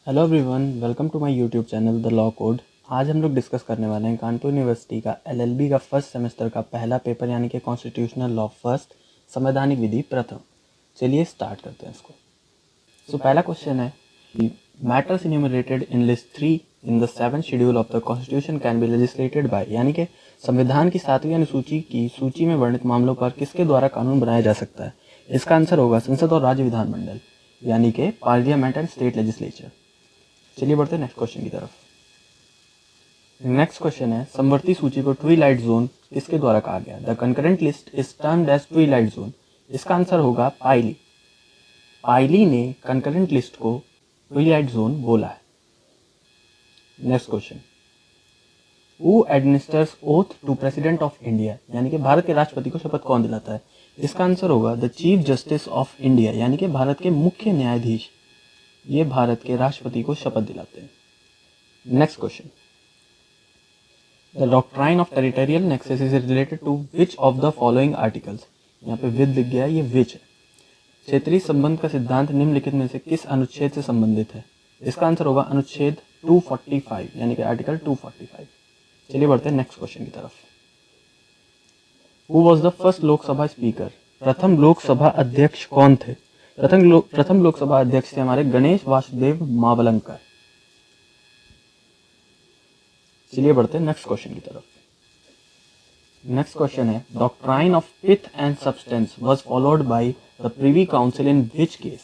Hello everyone, welcome to my YouTube channel the law code. आज हम लोग discuss करने वाले हैं कानपुर यूनिवर्सिटी का एलएलबी का फर्स्ट सेमेस्टर का पहला पेपर यानी कि कॉन्स्टिट्यूशनल लॉ फर्स्ट संवैधानिक विधि प्रथम। चलिए स्टार्ट करते हैं इसको। पहला क्वेश्चन है कि matters enumerated in list 3 in the 7th schedule of the constitution can be legislated by, यानी कि संविधान की 7वीं अनुसूची की सूची में वर्णित मामलों पर किसके द्वारा कानून बनाया जा सकता है। इसका आंसर होगा संसद और राज्य विधानमंडल, यानी कि पार्लियामेंट एंड स्टेट लेजिस्लेचर। चलिए बढ़ते हैं नेक्स्ट क्वेश्चन की तरफ। नेक्स्ट क्वेश्चन है समवर्ती सूची को ट्विलाइट जोन किसके द्वारा कहा गया। The concurrent list is termed as twilight zone. इसका आंसर होगा पाइली। पाइली ने कंकरेंट लिस्ट को ट्विलाइट जोन बोला है। Next question, who administers oath to president of India, यानी कि भारत के राष्ट्रपति को शपथ कौन दिलाता है। इसका आंसर होगा the chief justice of India, यानी कि भारत के मुख्य न्यायाधीश ये भारत के राष्ट्रपति को शपथ दिलाते हैं। Next question, the doctrine of territorial nexus is related to which of the following articles. यहाँ पे विद लिख गया, ये विच है। क्षेत्रीय संबंध का सिद्धांत निम्नलिखित में से किस अनुच्छेद से संबंधित है। इसका आंसर होगा अनुच्छेद 245, यानी कि आर्टिकल 245। चलिए बढ़ते हैं नेक्स्ट क्वेश्चन की तरफ। Who was the first Lok Sabha speaker. प्रथम लोकसभा अध्यक्ष कौन थे। प्रथम लोकसभा अध्यक्ष थे हमारे गणेश वासुदेव मावलंकर। चलिए बढ़ते हैं नेक्स्ट क्वेश्चन की तरफ। नेक्स्ट क्वेश्चन है doctrine of pith and substance was followed by the privy council in which case.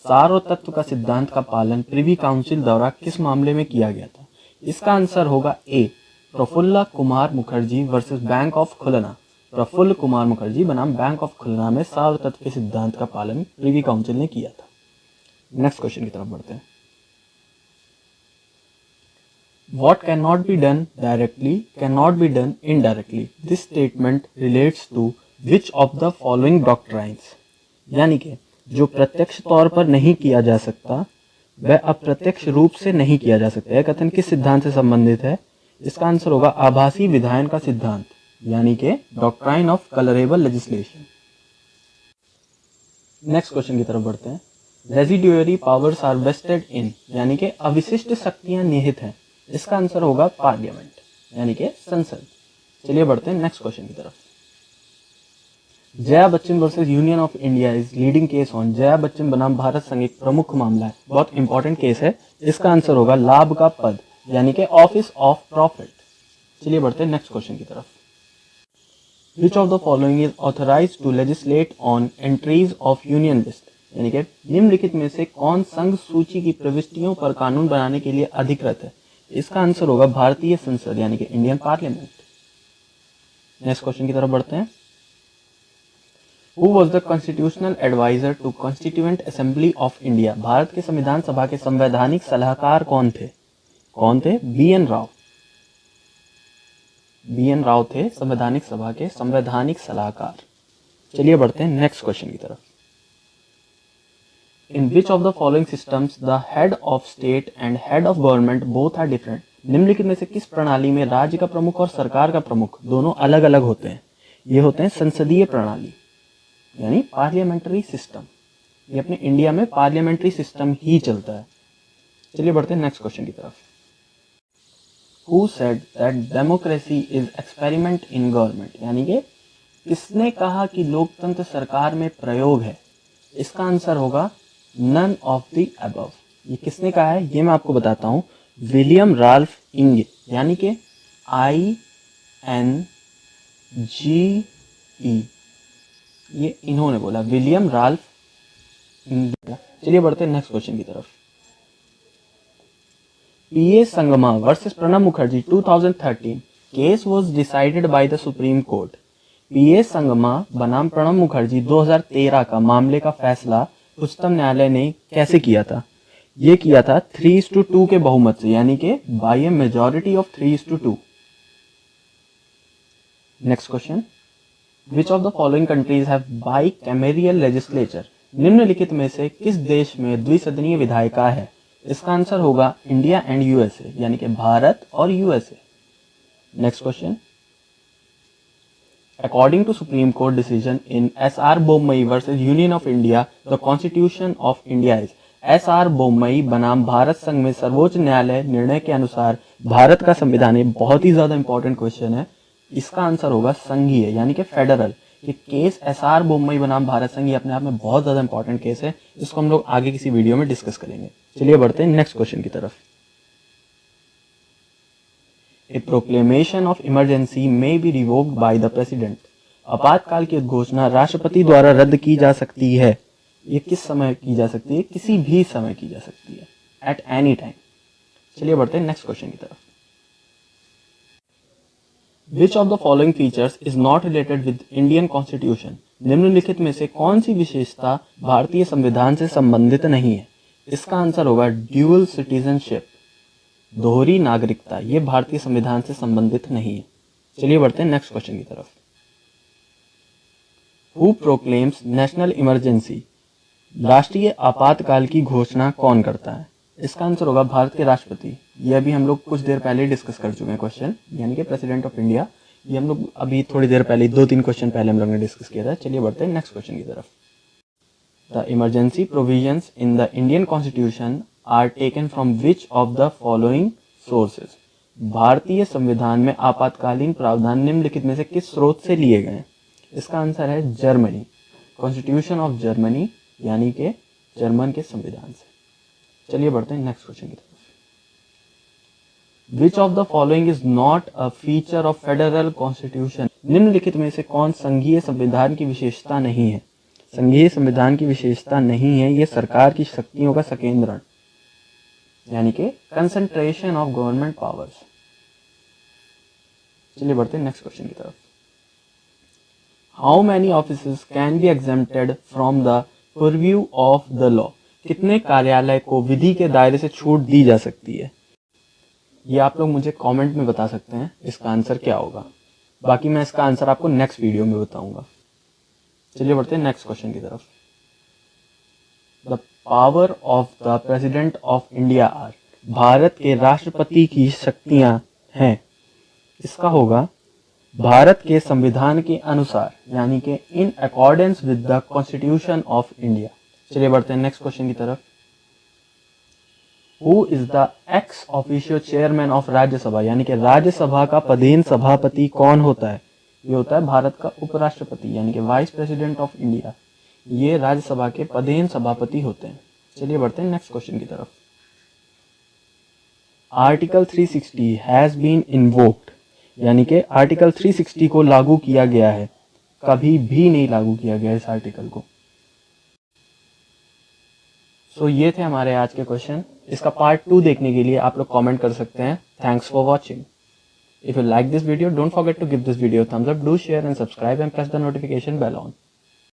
सार और तत्व का सिद्धांत का पालन प्रिवी काउंसिल द्वारा किस मामले में किया गया था। इसका आंसर होगा A, Prafulla Kumar Mukherjee versus bank of Khulna. Prafulla Kumar Mukherjee बनाम बैंक ऑफ खुलना में सार और तत्व के सिद्धांत का पालन प्रिवी काउंसिल ने किया था। नेक्स्ट क्वेश्चन की तरफ बढ़ते हैं। What cannot be done directly cannot be done indirectly. This statement relates to which of the following doctrines? यानी कि जो प्रत्यक्ष तौर पर नहीं किया जा सकता वह अप्रत्यक्ष रूप से नहीं किया जा सकता। यह कथन किस सिद्धांत से संबंधित है। इसका आंसर होगा आभासी विधायन का सिद्धांत, यानी कि doctrine of colourable legislation. Next question की तरफ बढ़ते हैं। रेजिड्यूअरी पावर्स आर वेस्टेड इन, यानी कि अविशिष्ट शक्तियां निहित हैं। इसका आंसर होगा पार्लियामेंट, यानी कि संसद। चलिए बढ़ते हैं नेक्स्ट क्वेश्चन की तरफ। Jaya Bachchan versus union of India is leading case on. Jaya Bachchan बनाम भारत संघ एक प्रमुख मामला है, बहुत इंपॉर्टेंट केस है। इसका आंसर होगा लाभ का पद, यानी कि ऑफिस ऑफ प्रॉफिट। चलिए बढ़ते हैं नेक्स्ट क्वेश्चन की तरफ। Which of the following is authorise to legislate on entries of union list, यानी कि निम्नलिखित में से कौन संघ सूची की प्रविष्टियों पर कानून बनाने के लिए अधिकृत है। इसका आंसर होगा भारतीय संसद, यानी कि इंडियन पार्लियामेंट। नेक्स्ट क्वेश्चन की तरफ बढ़ते हैं। Who was the constitutional adviser to constituent assembly of India. भारत के संविधान सभा के संवैधानिक सलाहकार कौन थे। B N Rau. B N Rau थे संवैधानिक सभा के संवैधानिक सलाहकार। चलिए बढ़ते हैं नेक्स्ट क्वेश्चन की तरफ। In which of the following systems the head of state and head of government both are different? निम्नलिखित में से किस प्रणाली में राज्य का प्रमुख और सरकार का प्रमुख दोनों अलग अलग होते हैं। ये होते हैं संसदीय प्रणाली, यानी पार्लियामेंट्री सिस्टम। ये अपने इंडिया में पार्लियामेंट्री सिस्टम ही चलता है। चलिए बढ़ते हैं नेक्स्ट क्वेश्चन की तरफ। Who said that democracy is experiment in government? यानी कि किसने कहा कि लोकतंत्र सरकार में प्रयोग है। इसका आंसर होगा नन ऑफ द अबव। ये किसने कहा है ये मैं आपको बताता हूं। विलियम राल्फ इंगे, यानी कि INGE, ये इन्होंने बोला, विलियम राल्फ इंगे। चलिए बढ़ते हैं नेक्स्ट क्वेश्चन की तरफ। PA Sangma versus Pranab Mukherjee 2013 case was decided by the supreme court. PA Sangma बनाम प्रणब मुखर्जी 2013 का मामले का फैसला उच्चतम न्यायालय ने कैसे किया था। ये किया था 3:2 के बहुमत से, यानी कि by a majority of 3:2। Next question, which of the following countries have bicameral legislature. निम्नलिखित में से किस देश में द्विसदनीय विधायिका है। इसका आंसर होगा इंडिया एंड यूएसए, यानी कि भारत और USA. Next question, According to Supreme Court decision in SR Bommai versus Union of India, the Constitution of India is। SR. Bommai बनाम भारत संघ में सर्वोच्च न्यायालय निर्णय के अनुसार भारत का संविधान, ये बहुत ही ज्यादा इंपॉर्टेंट क्वेश्चन है, इसका आंसर होगा संघीय यानी कि फेडरल। ये केस एस.आर. बोम्मई बनाम भारत संघ, ये अपने आप में बहुत ज्यादा इंपॉर्टेंट केस है, इसको हम लोग आगे किसी वीडियो में डिस्कस करेंगे। चलिए बढ़ते हैं नेक्स्ट क्वेश्चन की तरफ। A proclamation of emergency may be revoked by the president. आपातकाल की घोषणा राष्ट्रपति द्वारा रद्द की जा सकती है। ये किस समय की जा सकती है? किसी भी समय की जा सकती है, एट एनी टाइम। चलिए बढ़ते हैं नेक्स्ट क्वेश्चन की तरफ। Which of the following features is not related with Indian constitution. निम्नलिखित में से कौन सी विशेषता भारतीय संविधान से संबंधित नहीं है? इसका आंसर होगा ड्यूअल सिटीजनशिप, दोहरी नागरिकता। ये भारतीय संविधान से संबंधित नहीं है। चलिए बढ़ते हैं नेक्स्ट क्वेश्चन की तरफ। Who proclaims national emergency. राष्ट्रीय आपातकाल की घोषणा कौन करता है? इसका आंसर होगा भारत के राष्ट्रपति। ये अभी हम लोग कुछ देर पहले डिस्कस कर चुके हैं क्वेश्चन, यानी कि प्रेसिडेंट ऑफ इंडिया। ये हम लोग अभी थोड़ी देर पहले 2-3 क्वेश्चन पहले हम लोग ने डिस्कस किया था। चलिए बढ़ते हैं नेक्स्ट क्वेश्चन की तरफ। The emergency provisions in the Indian constitution are taken from which of the following sources. भारतीय संविधान में आपातकालीन प्रावधान निम्नलिखित में से किस स्रोत से लिए गए? इसका आंसर है जर्मनी, कॉन्स्टिट्यूशन ऑफ जर्मनी, यानी कि जर्मन के संविधान से। चलिए बढ़ते हैं नेक्स्ट क्वेश्चन की तरफ। Which of the following is not a feature of federal constitution. निम्नलिखित में से कौन संघीय संविधान की विशेषता नहीं है? संघीय संविधान की विशेषता नहीं है ये सरकार की शक्तियों का संकेंद्रण, यानी कि कंसंट्रेशन ऑफ गवर्नमेंट पावर्स। चलिए बढ़ते हैं नेक्स्ट क्वेश्चन की तरफ। How many offices can be exempted from the purview of the law. कितने कार्यालय को विधि के दायरे से छूट दी जा सकती है? ये आप लोग मुझे कमेंट में बता सकते हैं इसका आंसर क्या होगा। बाकी मैं इसका आंसर आपको नेक्स्ट वीडियो में बताऊंगा। चलिए बढ़ते हैं नेक्स्ट क्वेश्चन की तरफ। The power of the president of India are. भारत के राष्ट्रपति की शक्तियां हैं। इसका होगा भारत के संविधान के अनुसार, यानी कि in accordance with the constitution of India. चलिए बढ़ते हैं नेक्स्ट क्वेश्चन की तरफ। Who is the ex officio chairman of Rajya Sabha, यानी कि राज्यसभा का पदेन सभापति कौन होता है? ये होता है भारत का उपराष्ट्रपति, यानी कि वाइस प्रेसिडेंट ऑफ इंडिया। ये राज्यसभा के पदेन सभापति होते हैं। चलिए बढ़ते हैं नेक्स्ट क्वेश्चन की तरफ। आर्टिकल 360 हैज बीन इन्वोक्ड, यानी कि आर्टिकल 360 को लागू किया गया है। कभी भी नहीं लागू किया गया इस आर्टिकल को। ये थे हमारे आज के क्वेश्चन। इसका पार्ट 2 देखने के लिए आप लोग कमेंट कर सकते हैं। Thanks for watching. If you like this video, don't forget to give this video a thumbs up, do share and subscribe and press the notification bell on.